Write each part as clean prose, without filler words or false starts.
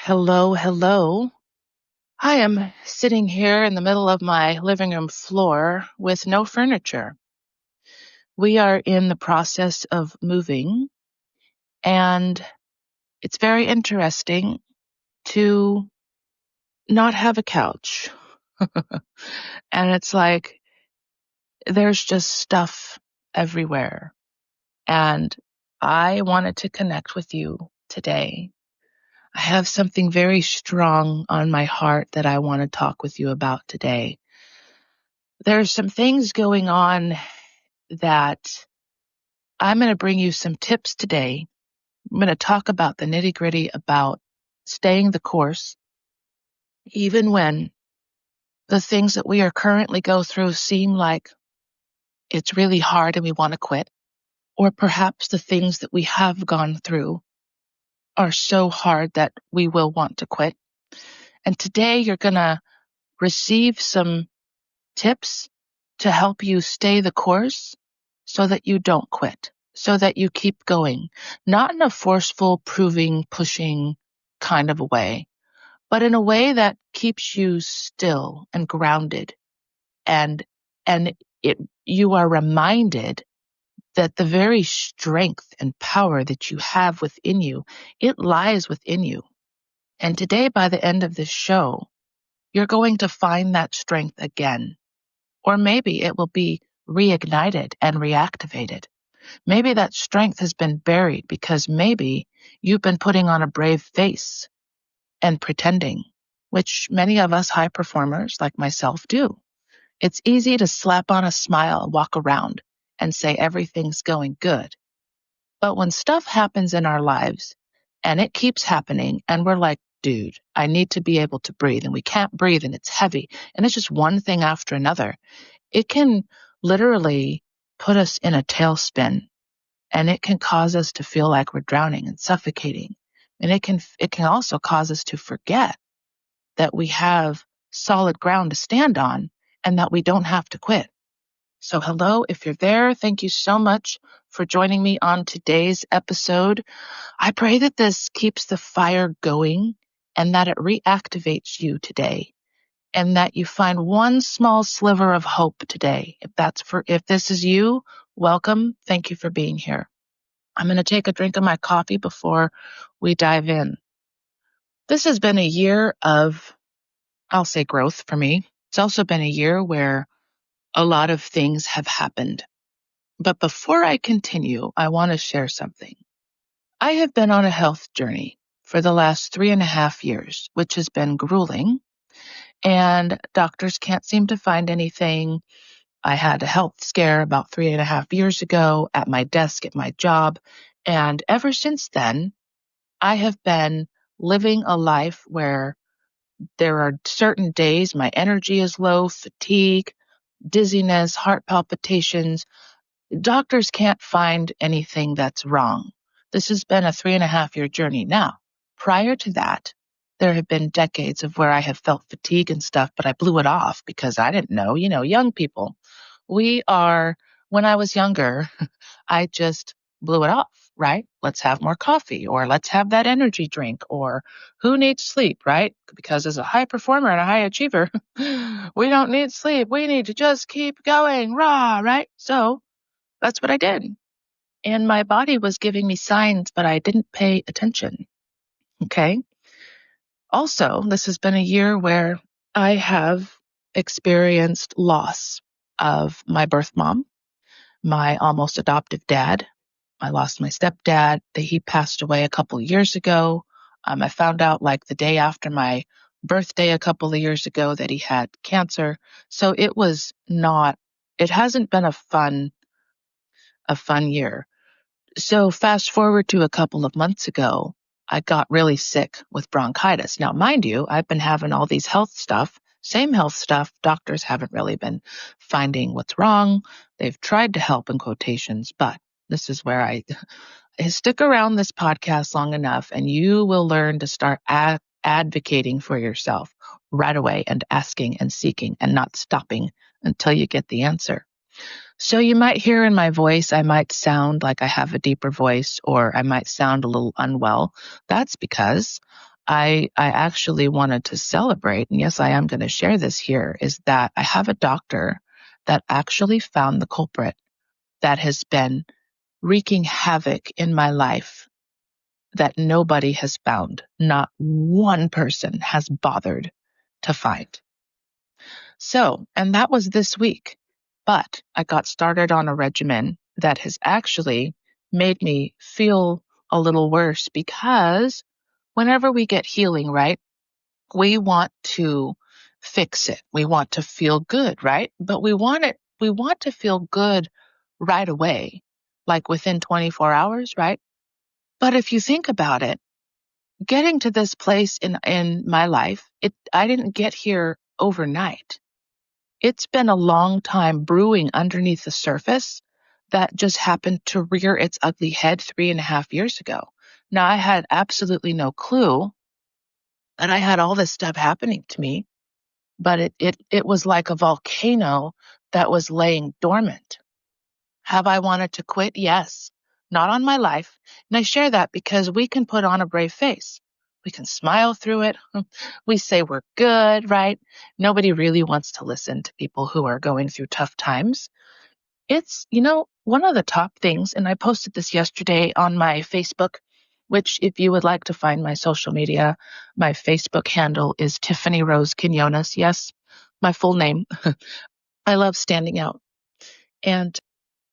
Hello, hello. I am sitting here in the middle of my living room floor with no furniture. We are in the process of moving, and it's very interesting to not have a couch. And it's like there's just stuff everywhere. And I wanted to connect with you today. I have something very strong on my heart that I want to talk with you about today. There's some things going on that I'm going to bring you some tips today. I'm going to talk about the nitty gritty about staying the course, even when the things that we are currently go through seem like it's really hard and we want to quit, or perhaps the things that we have gone through are so hard that we will want to quit. And today you're going to receive some tips to help you stay the course so that you don't quit, so that you keep going, not in a forceful, proving, pushing kind of a way, but in a way that keeps you still and grounded and and it you are reminded that the very strength and power that you have within you, it lies within you. And today, by the end of this show, you're going to find that strength again. Or maybe it will be reignited and reactivated. Maybe that strength has been buried because maybe you've been putting on a brave face and pretending, which many of us high performers like myself do. It's easy to slap on a smile, walk around, and say everything's going good. But when stuff happens in our lives and it keeps happening and we're like, dude, I need to be able to breathe and we can't breathe and it's heavy and it's just one thing after another, it can literally put us in a tailspin, and it can cause us to feel like we're drowning and suffocating. And it can also cause us to forget that we have solid ground to stand on and that we don't have to quit. So hello, if you're there, thank you so much for joining me on today's episode. I pray that this keeps the fire going and that it reactivates you today, and that you find one small sliver of hope today. If this is you, welcome. Thank you for being here. I'm going to take a drink of my coffee before we dive in. This has been a year of, I'll say, growth for me. It's also been a year where a lot of things have happened. But before I continue, I want to share something. I have been on a health journey for the last 3.5 years, which has been grueling, and doctors can't seem to find anything. I had a health scare about 3.5 years ago at my desk at my job. And ever since then, I have been living a life where there are certain days my energy is low, fatigue, dizziness, heart palpitations. Doctors can't find anything that's wrong. This has been a 3.5 year journey. Now, prior to that, there have been decades of where I have felt fatigue and stuff, but I blew it off because I didn't know, young people. When I was younger, I just blew it off, right? Let's have more coffee, or let's have that energy drink, or who needs sleep, right? Because as a high performer and a high achiever, we don't need sleep. We need to just keep going, rah, right? So that's what I did. And my body was giving me signs, but I didn't pay attention. Okay. Also, this has been a year where I have experienced loss of my birth mom, my almost adoptive dad. I lost my stepdad. He passed away a couple of years ago. I found out like the day after my birthday a couple of years ago that he had cancer. So it hasn't been a fun year. So fast forward to a couple of months ago, I got really sick with bronchitis. Now, mind you, I've been having all these same health stuff. Doctors haven't really been finding what's wrong. They've tried to help in quotations, but this is where I stick around this podcast long enough and you will learn to start advocating for yourself right away and asking and seeking and not stopping until you get the answer. So you might hear in my voice, I might sound like I have a deeper voice, or I might sound a little unwell. That's because I actually wanted to celebrate, and yes, I am going to share this here, is that I have a doctor that actually found the culprit that has been wreaking havoc in my life that nobody has found. Not one person has bothered to find. So, and that was this week. But I got started on a regimen that has actually made me feel a little worse because whenever we get healing, right, we want to fix it. We want to feel good, right? But we want to feel good right away, like within 24 hours, right? But if you think about it, getting to this place in my life, I didn't get here overnight. It's been a long time brewing underneath the surface that just happened to rear its ugly head 3.5 years ago. Now, I had absolutely no clue that I had all this stuff happening to me, but it was like a volcano that was laying dormant. Have I wanted to quit? Yes. Not on my life. And I share that because we can put on a brave face. We can smile through it. We say we're good, right? Nobody really wants to listen to people who are going through tough times. It's, one of the top things, and I posted this yesterday on my Facebook, which if you would like to find my social media, my Facebook handle is Tiffany Rose Quinones. Yes, my full name. I love standing out. And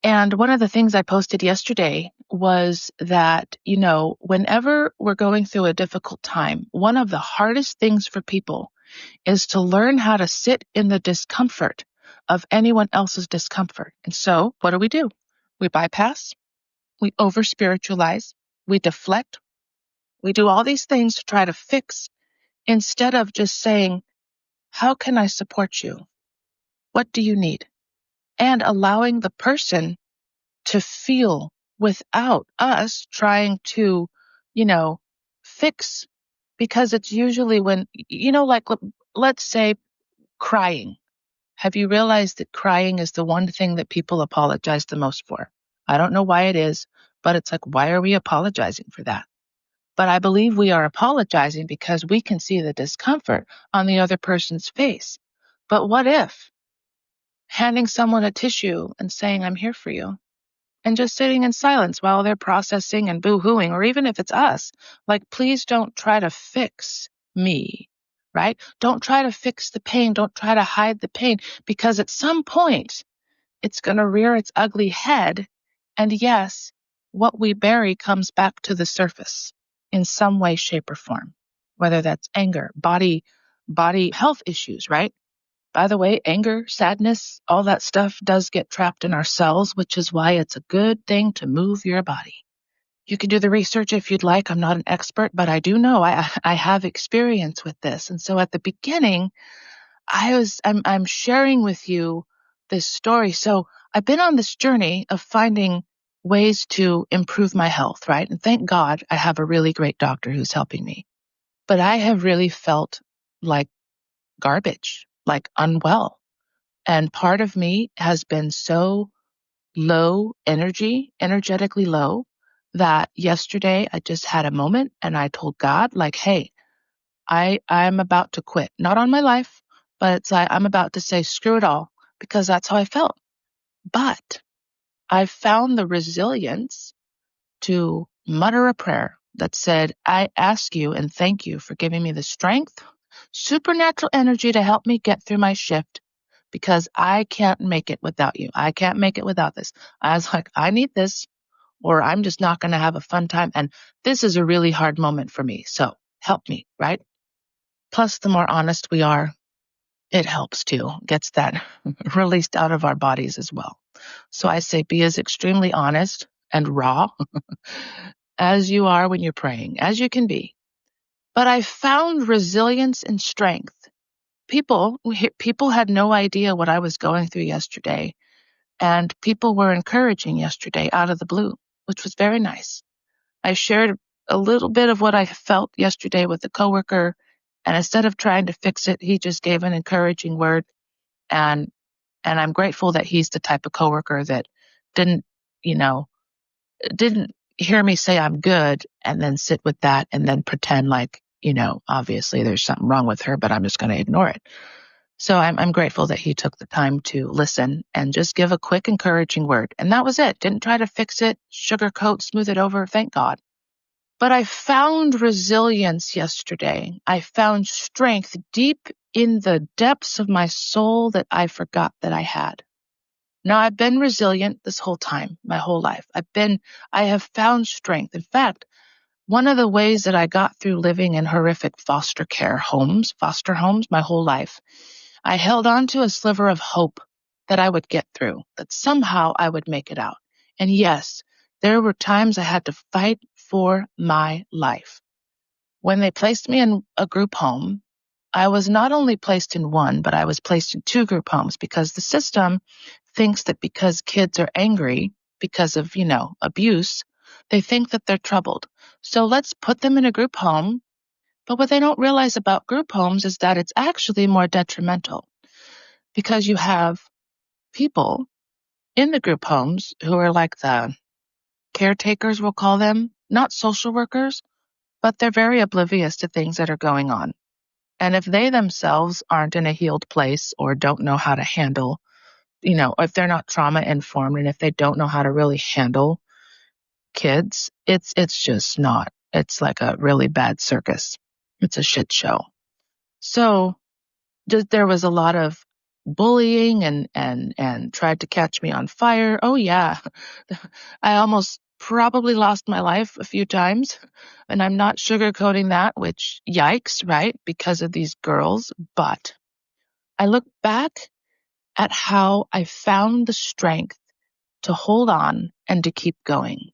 and one of the things I posted yesterday was that, whenever we're going through a difficult time, one of the hardest things for people is to learn how to sit in the discomfort of anyone else's discomfort. And so what do? We bypass, we over spiritualize, we deflect, we do all these things to try to fix instead of just saying, how can I support you? What do you need? And allowing the person to feel without us trying to, you know, fix, because it's usually when, like, let's say crying. Have you realized that crying is the one thing that people apologize the most for? I don't know why it is, but it's like, why are we apologizing for that? But I believe we are apologizing because we can see the discomfort on the other person's face. But what if handing someone a tissue and saying, I'm here for you, and just sitting in silence while they're processing and boo-hooing, or even if it's us, like, please don't try to fix me, right? Don't try to fix the pain. Don't try to hide the pain, because at some point it's going to rear its ugly head. And yes, what we bury comes back to the surface in some way, shape, or form, whether that's anger, body health issues, right? By the way, anger, sadness, all that stuff does get trapped in our cells, which is why it's a good thing to move your body. You can do the research if you'd like. I'm not an expert, but I do know I have experience with this. And so at the beginning, I'm sharing with you this story. So I've been on this journey of finding ways to improve my health, right? And thank God I have a really great doctor who's helping me. But I have really felt like garbage, like unwell. And part of me has been so energetically low, that yesterday I just had a moment and I told God, like, hey, I'm about to quit. Not on my life, but it's like I'm about to say screw it all, because that's how I felt. But I found the resilience to mutter a prayer that said, I ask you and thank you for giving me the strength, supernatural energy to help me get through my shift, because I can't make it without you. I can't make it without this. I was like, I need this, or I'm just not going to have a fun time. And this is a really hard moment for me. So help me, right? Plus, the more honest we are, it helps too, gets that released out of our bodies as well. So I say, be as extremely honest and raw as you are when you're praying, as you can be. But I found resilience and strength. People had no idea what I was going through yesterday, and people were encouraging yesterday out of the blue, which was very nice. I shared a little bit of what I felt yesterday with a coworker, and instead of trying to fix it, he just gave an encouraging word, and I'm grateful that he's the type of coworker that didn't, you know, didn't hear me say I'm good and then sit with that and then pretend like obviously there's something wrong with her, but I'm just going to ignore it. So I'm grateful that he took the time to listen and just give a quick encouraging word. And that was it. Didn't try to fix it, sugarcoat, smooth it over. Thank God. But I found resilience yesterday. I found strength deep in the depths of my soul that I forgot that I had. Now, I've been resilient this whole time, my whole life. I have found strength. In fact, one of the ways that I got through living in horrific foster homes, my whole life, I held on to a sliver of hope that I would get through, that somehow I would make it out. And yes, there were times I had to fight for my life. When they placed me in a group home, I was not only placed in one, but I was placed in two group homes because the system thinks that because kids are angry because of, abuse, they think that they're troubled. So let's put them in a group home. But what they don't realize about group homes is that it's actually more detrimental because you have people in the group homes who are like the caretakers, we'll call them, not social workers, but they're very oblivious to things that are going on. And if they themselves aren't in a healed place or don't know how to handle, if they're not trauma informed and if they don't know how to really handle kids, it's just not. It's like a really bad circus. It's a shit show. So there was a lot of bullying and tried to catch me on fire. Oh yeah. I almost probably lost my life a few times, and I'm not sugarcoating that, which yikes, right? Because of these girls, but I look back at how I found the strength to hold on and to keep going.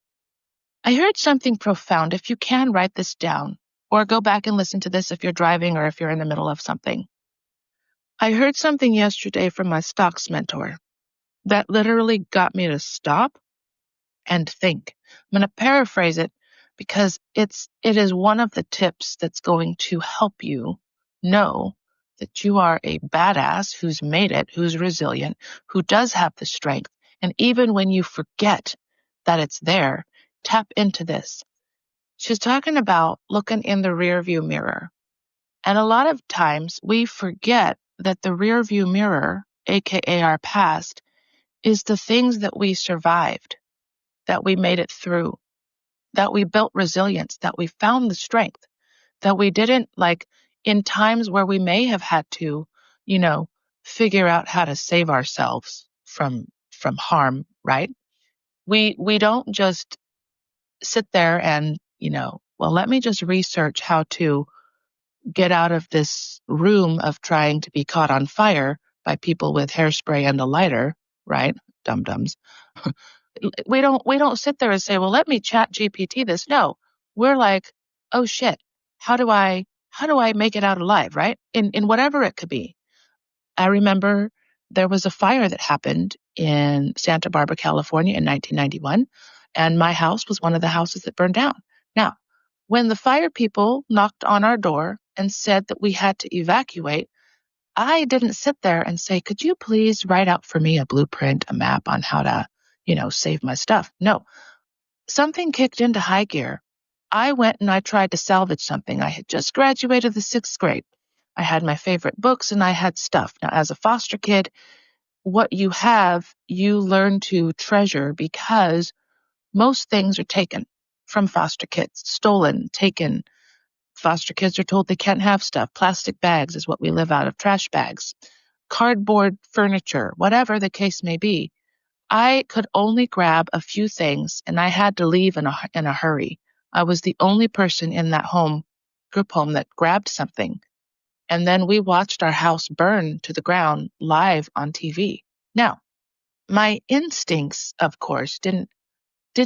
I heard something profound. If you can, write this down or go back and listen to this if you're driving or if you're in the middle of something. I heard something yesterday from my stocks mentor that literally got me to stop and think. I'm going to paraphrase it because it is one of the tips that's going to help you know that you are a badass who's made it, who's resilient, who does have the strength. And even when you forget that it's there, tap into this. She's talking about looking in the rearview mirror. And a lot of times we forget that the rearview mirror, aka our past, is the things that we survived, that we made it through, that we built resilience, that we found the strength, that we didn't in times where we may have had to, figure out how to save ourselves from harm, right? We don't just sit there and, well, let me just research how to get out of this room of trying to be caught on fire by people with hairspray and a lighter, right? Dum-dums. We don't sit there and say, well, let me chat GPT this. No, we're like, oh shit, how do I make it out alive, right? In whatever it could be. I remember there was a fire that happened in Santa Barbara, California in 1991, and my house was one of the houses that burned down. Now, when the fire people knocked on our door and said that we had to evacuate, I didn't sit there and say, could you please write out for me a blueprint, a map on how to, save my stuff? No, something kicked into high gear. I went and I tried to salvage something. I had just graduated the sixth grade. I had my favorite books and I had stuff. Now, as a foster kid, what you have, you learn to treasure because most things are taken from foster kids, stolen, taken. Foster kids are told they can't have stuff. Plastic bags is what we live out of, trash bags, cardboard furniture, whatever the case may be. I could only grab a few things and I had to leave in a hurry. I was the only person in that group home that grabbed something. And then we watched our house burn to the ground live on TV. Now, my instincts, of course, didn't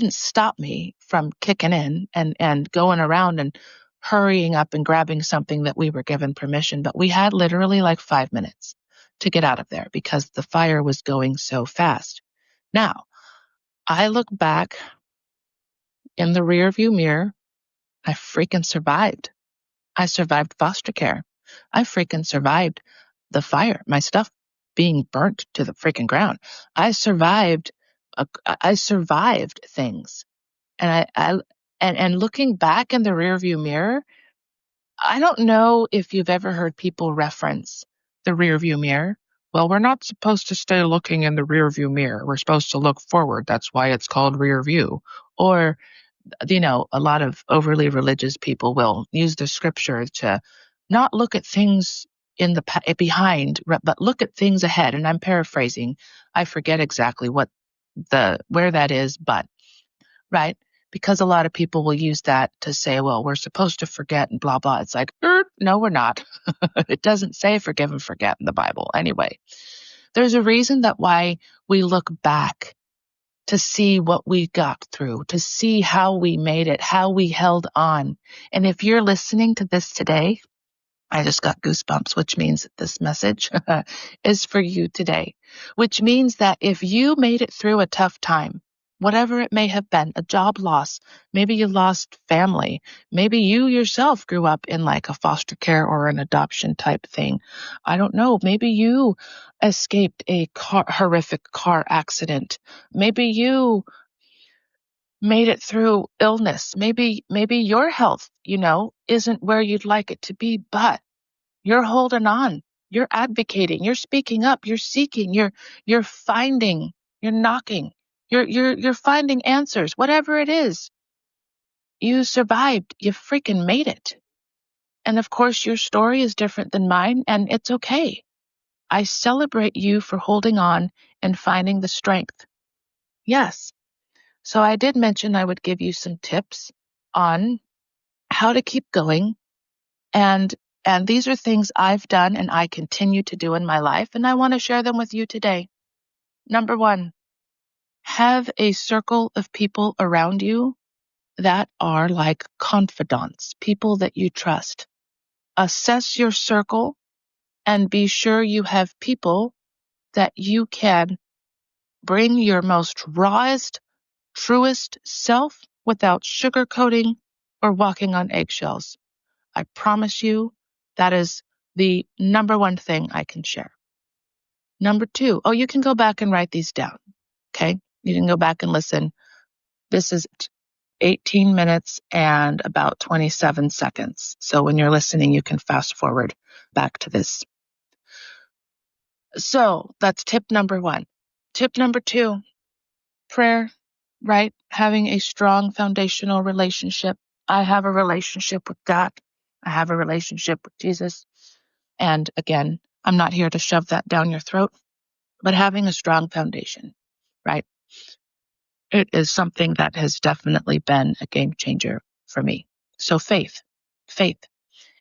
stop me from kicking in and going around and hurrying up and grabbing something that we were given permission. But we had literally 5 minutes to get out of there because the fire was going so fast. Now, I look back in the rearview mirror. I freaking survived. I survived foster care. I freaking survived the fire, my stuff being burnt to the freaking ground. I survived things. And and looking back in the rearview mirror, I don't know if you've ever heard people reference the rearview mirror. Well, we're not supposed to stay looking in the rearview mirror. We're supposed to look forward. That's why it's called rear view. Or, a lot of overly religious people will use the scripture to not look at things in the behind, but look at things ahead. And I'm paraphrasing. I forget exactly where that is, but right? Because a lot of people will use that to say, well, we're supposed to forget and blah, blah. It's like, no, we're not. It doesn't say forgive and forget in the Bible. Anyway, there's a reason that why we look back to see what we got through, to see how we made it, how we held on. And if you're listening to this today, I just got goosebumps, which means that this message is for you today, which means that if you made it through a tough time, whatever it may have been, a job loss, maybe you lost family, maybe you yourself grew up in like a foster care or an adoption type thing. I don't know. Maybe you escaped a horrific car accident. Maybe you made it through illness. Maybe your health, isn't where you'd like it to be, but you're holding on. You're advocating. You're speaking up. You're seeking. You're finding. You're knocking. You're finding answers. Whatever it is, you survived. You freaking made it. And of course, your story is different than mine, and it's okay. I celebrate you for holding on and finding the strength. Yes. So I did mention I would give you some tips on how to keep going. And these are things I've done and I continue to do in my life, and I want to share them with you today. Number 1, have a circle of people around you that are like confidants, people that you trust. Assess your circle and be sure you have people that you can bring your most rawest, truest self without sugarcoating or walking on eggshells. I promise you that is the number 1 thing I can share. Number 2, you can go back and write these down. Okay. You can go back and listen. This is 18 minutes and about 27 seconds. So when you're listening, you can fast forward back to this. So that's tip number 1. Tip number 2, prayer, right? Having a strong foundational relationship. I have a relationship with God. I have a relationship with Jesus. And again, I'm not here to shove that down your throat, but having a strong foundation, right? It is something that has definitely been a game changer for me. So faith.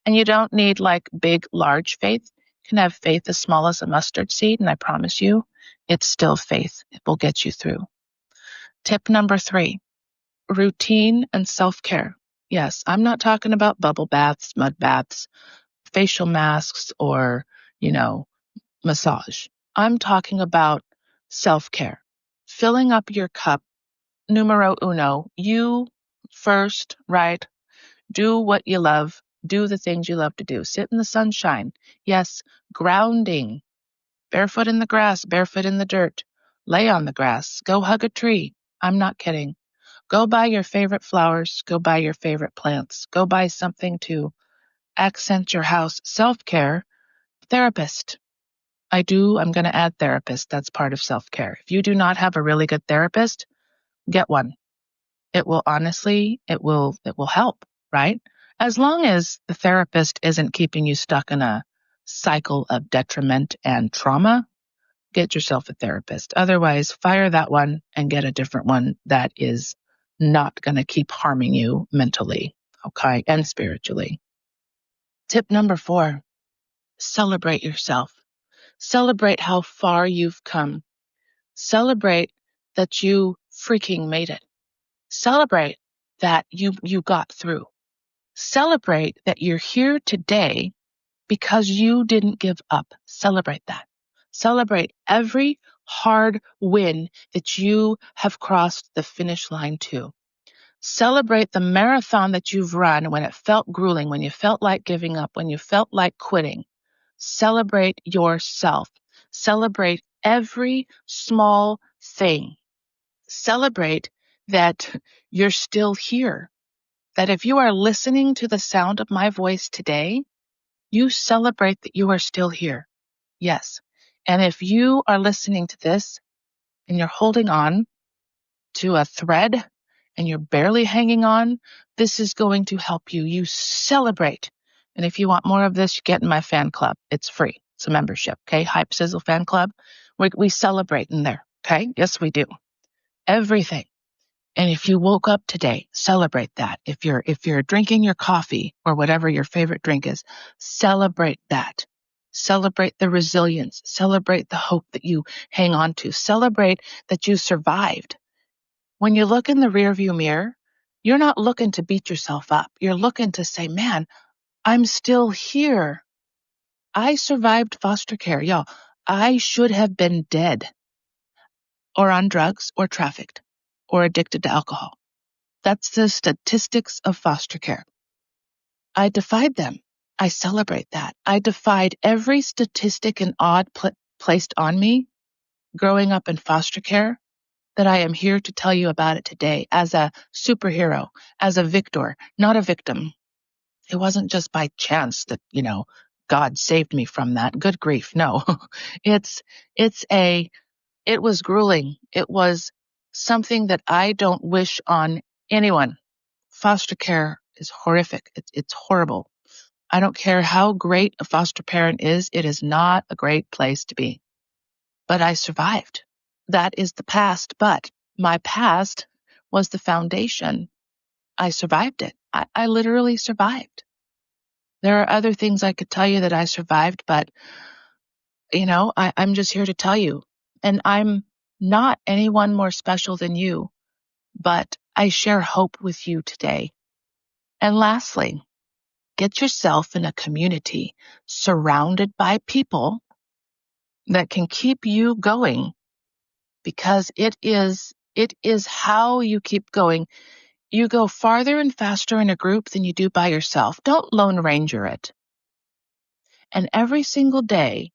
And you don't need like big, large faith. You can have faith as small as a mustard seed, and I promise you, it's still faith. It will get you through. Tip number 3, routine and self-care. Yes, I'm not talking about bubble baths, mud baths, facial masks, or, massage. I'm talking about self-care. Filling up your cup, numero uno, you first, right? Do what you love. Do the things you love to do. Sit in the sunshine. Yes, grounding. Barefoot in the grass, barefoot in the dirt. Lay on the grass. Go hug a tree. I'm not kidding. Go buy your favorite flowers. Go buy your favorite plants. Go buy something to accent your house. Self-care. Therapist. I'm going to add therapist. That's part of self-care. If you do not have a really good therapist, get one. It will help, right? As long as the therapist isn't keeping you stuck in a cycle of detriment and trauma, get yourself a therapist. Otherwise, fire that one and get a different one that is not going to keep harming you mentally, okay, and spiritually. Tip number 4, celebrate yourself. Celebrate how far you've come. Celebrate that you freaking made it. Celebrate that you got through. Celebrate that you're here today because you didn't give up. Celebrate that. Celebrate every hard win that you have crossed the finish line to. Celebrate the marathon that you've run when it felt grueling, when you felt like giving up, when you felt like quitting. Celebrate yourself. Celebrate every small thing. Celebrate that you're still here. that if you are listening to the sound of my voice today, you celebrate that you are still here. Yes. And if you are listening to this and you're holding on to a thread and you're barely hanging on, this is going to help you. You celebrate. And if you want more of this, you get in my fan club. It's free. It's a membership. Okay. Hype Sizzle fan club. We celebrate in there. Okay. Yes, we do. Everything. And if you woke up today, celebrate that. If you're drinking your coffee or whatever your favorite drink is, celebrate that. Celebrate the resilience. Celebrate the hope that you hang on to. Celebrate that you survived. When you look in the rearview mirror, you're not looking to beat yourself up. You're looking to say, man, I'm still here. I survived foster care. Y'all, I should have been dead or on drugs or trafficked or addicted to alcohol. That's the statistics of foster care. I defied them. I celebrate that. I defied every statistic and odd placed on me growing up in foster care, that I am here to tell you about it today as a superhero, as a victor, not a victim. It wasn't just by chance that, God saved me from that. Good grief. No, it's it was grueling. It was something that I don't wish on anyone. Foster care is horrific. It's horrible. I don't care how great a foster parent is. It is not a great place to be. But I survived. That is the past. But my past was the foundation. I survived it. I literally survived. There are other things I could tell you that I survived, but, I'm just here to tell you. And I'm not anyone more special than you, but I share hope with you today. And lastly, get yourself in a community surrounded by people that can keep you going, because it is how you keep going. You go farther and faster in a group than you do by yourself. Don't Lone Ranger it. And every single day,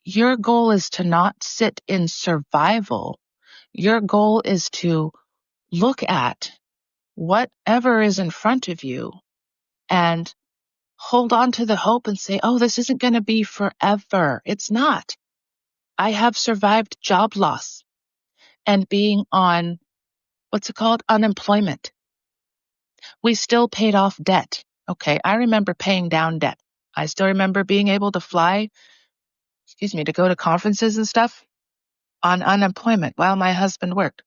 your goal is to not sit in survival. Your goal is to look at whatever is in front of you and hold on to the hope and say, oh, this isn't going to be forever. It's not. I have survived job loss and being on, what's it called? Unemployment. We still paid off debt. Okay, I remember paying down debt. I still remember being able to fly, to go to conferences and stuff on unemployment while my husband worked.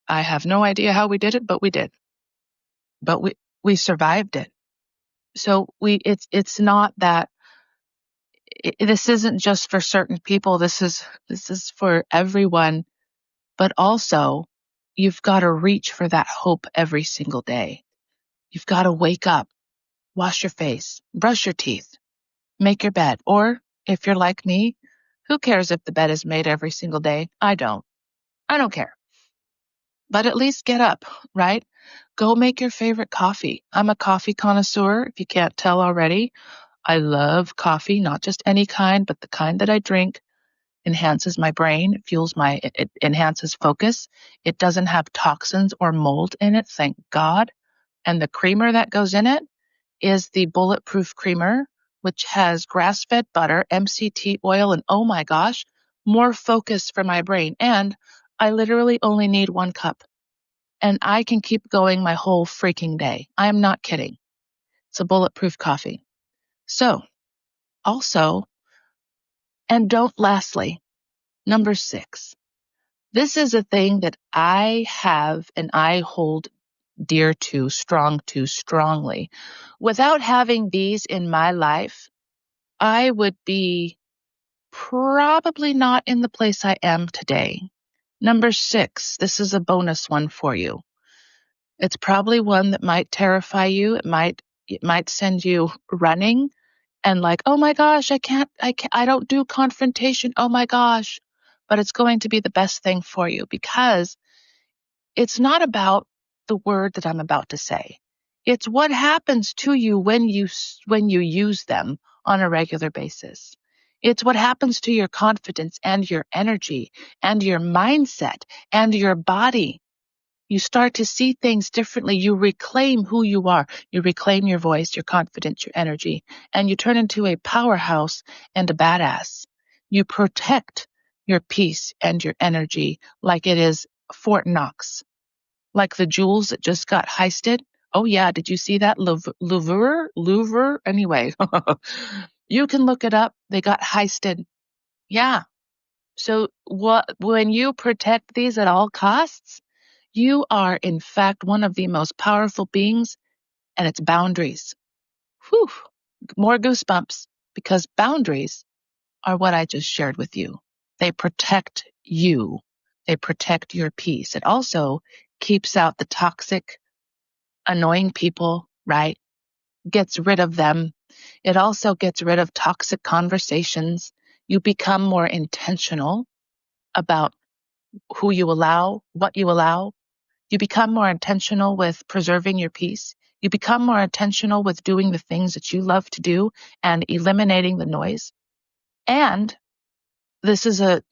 I have no idea how we did it, but we did. But we survived it. So it's not that this isn't just for certain people. This is for everyone. But also, you've got to reach for that hope every single day. You've got to wake up, wash your face, brush your teeth, make your bed. Or if you're like me, who cares if the bed is made every single day? I don't. I don't care. But at least get up, right? Go make your favorite coffee. I'm a coffee connoisseur, if you can't tell already. I love coffee, not just any kind, but the kind that I drink. Enhances my brain, it enhances focus. It doesn't have toxins or mold in it, thank God. And the creamer that goes in it is the bulletproof creamer, which has grass-fed butter, MCT oil, and oh my gosh, more focus for my brain. And I literally only need 1 cup. And I can keep going my whole freaking day. I am not kidding. It's a bulletproof coffee. So, also, and lastly, number 6. This is a thing that I have and I hold dear to, strongly. Without having these in my life, I would be probably not in the place I am today. Number 6, this is a bonus one for you. It's probably one that might terrify you. It might send you running and like, oh my gosh, I don't do confrontation. Oh my gosh. But it's going to be the best thing for you, because it's not about the word that I'm about to say. It's what happens to you when you use them on a regular basis. It's what happens to your confidence and your energy and your mindset and your body. You start to see things differently. You reclaim who you are. You reclaim your voice, your confidence, your energy, and you turn into a powerhouse and a badass. You protect your peace and your energy like it is Fort Knox, like the jewels that just got heisted. Oh yeah, did you see that? Louvre? Anyway, you can look it up. They got heisted. Yeah. So when you protect these at all costs, you are in fact one of the most powerful beings, and it's boundaries. Whew, more goosebumps, because boundaries are what I just shared with you. They protect you. They protect your peace. It also keeps out the toxic, annoying people, right? Gets rid of them. It also gets rid of toxic conversations. You become more intentional about who you allow, what you allow. You become more intentional with preserving your peace. You become more intentional with doing the things that you love to do and eliminating the noise. And this is a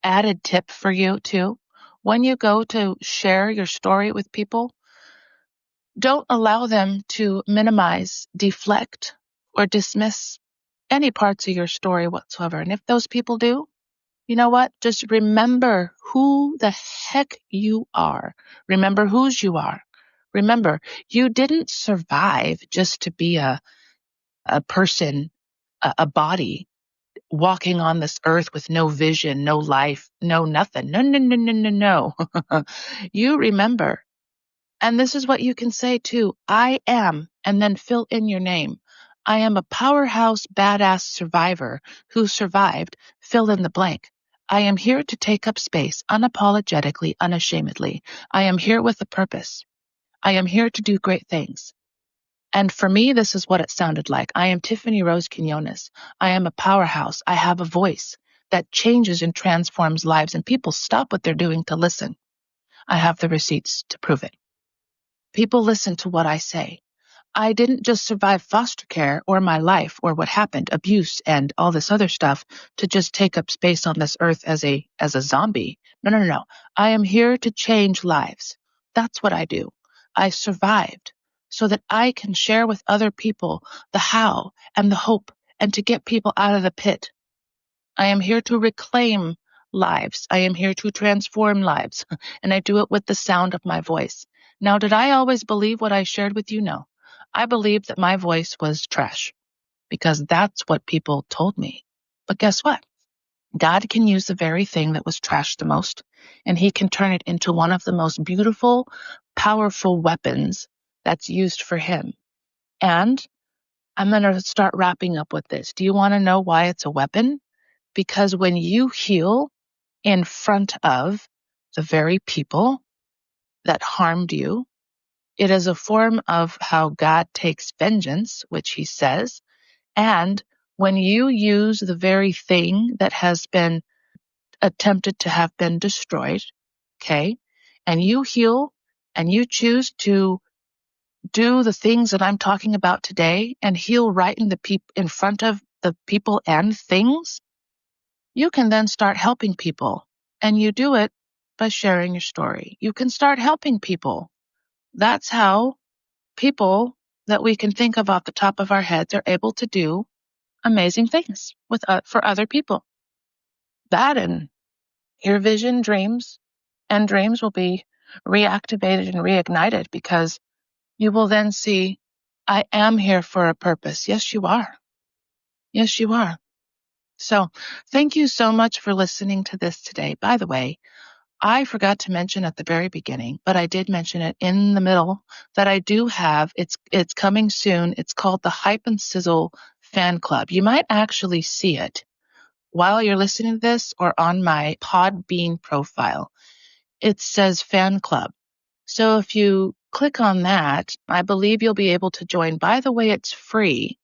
added tip for you too. When you go to share your story with people, don't allow them to minimize, deflect, or dismiss any parts of your story whatsoever. And if those people do, you know what? Just remember who the heck you are. Remember whose you are. Remember, you didn't survive just to be a person, a body walking on this earth with no vision, no life, no nothing. No, no, no, no, no, no. You remember. And this is what you can say too. I am, and then fill in your name. I am a powerhouse, badass survivor who survived, fill in the blank. I am here to take up space unapologetically, unashamedly. I am here with a purpose. I am here to do great things. And for me, this is what it sounded like. I am Tiffany Rose Quinones. I am a powerhouse. I have a voice that changes and transforms lives, and people stop what they're doing to listen. I have the receipts to prove it. People listen to what I say. I didn't just survive foster care or my life or what happened, abuse and all this other stuff to just take up space on this earth as a zombie. No, no, no, no. I am here to change lives. That's what I do. I survived so that I can share with other people the how and the hope and to get people out of the pit. I am here to reclaim lives. I am here to transform lives. And I do it with the sound of my voice. Now, did I always believe what I shared with you? No. I believed that my voice was trash because that's what people told me. But guess what? God can use the very thing that was trash the most, and he can turn it into one of the most beautiful, powerful weapons that's used for him. And I'm going to start wrapping up with this. Do you want to know why it's a weapon? Because when you heal in front of the very people that harmed you, it is a form of how God takes vengeance, which he says. And when you use the very thing that has been attempted to have been destroyed, okay, and you heal and you choose to do the things that I'm talking about today and heal right in front of the people and things, you can then start helping people. And you do it by sharing your story. You can start helping people. That's how people that we can think of off the top of our heads are able to do amazing things for other people. That and your vision, dreams, and dreams will be reactivated and reignited because you will then see, I am here for a purpose. Yes, you are. Yes, you are. So thank you so much for listening to this today. By the way, I forgot to mention at the very beginning, but I did mention it in the middle that I do have. It's coming soon. It's called the Hype and Sizzle Fan Club. You might actually see it while you're listening to this or on my Podbean profile. It says Fan Club. So if you click on that, I believe you'll be able to join. By the way, it's free.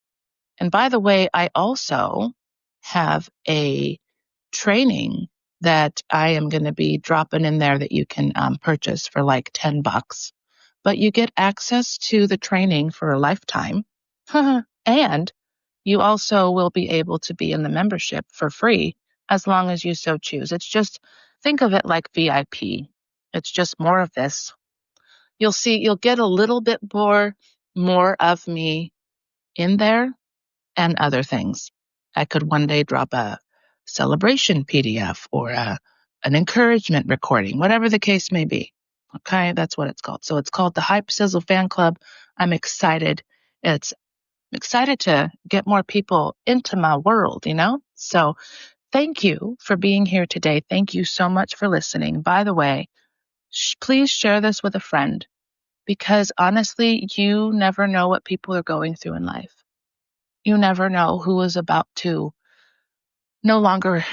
And by the way, I also have a training that I am going to be dropping in there that you can purchase for like $10. But you get access to the training for a lifetime. And you also will be able to be in the membership for free as long as you so choose. It's just, think of it like VIP. It's just more of this. You'll get a little bit more of me in there and other things. I could one day drop a celebration PDF or an encouragement recording, whatever the case may be. Okay, that's what it's called. So it's called the Hype Sizzle Fan Club. I'm excited. It's excited to get more people into my world, So thank you for being here today. Thank you so much for listening. By the way, please share this with a friend because honestly, you never know what people are going through in life. You never know who is about to no longer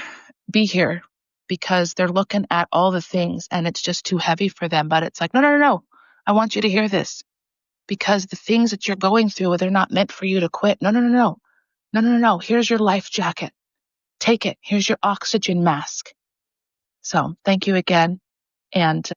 be here because they're looking at all the things and it's just too heavy for them. But it's like, no, no, no, no. I want you to hear this because the things that you're going through, they're not meant for you to quit. No, no, no, no. No, no, no, no. Here's your life jacket. Take it. Here's your oxygen mask. So thank you again. And